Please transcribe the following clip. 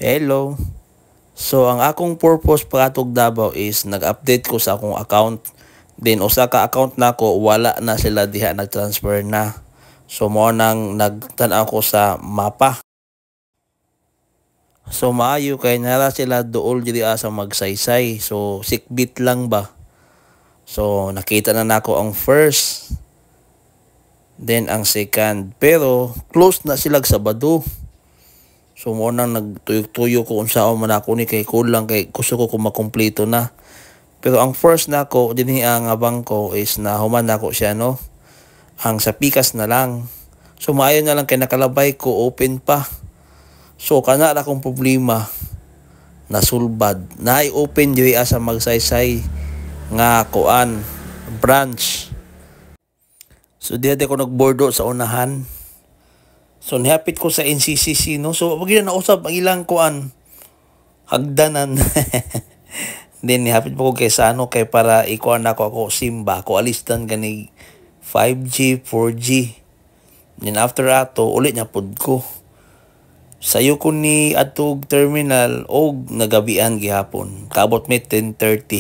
Hello. So ang akong purpose pagkatog Davao is nag-update ko sa akong account. Then usa ka account nako wala na sila diha nag-transfer na. So mo nang nagtan-aw ko sa mapa. So maayo kay nara sila duol diri sa magsaysay. So sikbit lang ba. So nakita na nako ang first. Then ang second. Pero close na sila sa Sabado. So mo nang nagtuyok-tuyo ko unsaon man ako ni kay kulang kay gusto ko makumpleto na. Pero ang first nako dinhi ang bangko is na human nako siya no. Ang sa pikas na lang. So maayo na lang kay nakalabay ko open pa. So kana ra akong problema nasulbad. Naay open diri sa magsaysay nga kuan branch. So diha ko nagbordo sa unahan. So nihapit ko sa NCCC no. So pag na nausap ang ilang kuan hagdanan. Then nihapit po ko kay Sano kay para ikuan ako simba ko alistan gani 5G, 4G. Then after ato ulit nya pud ko. Sayo ko ni atog terminal og nagabian gihapon. Kabot may 10:30.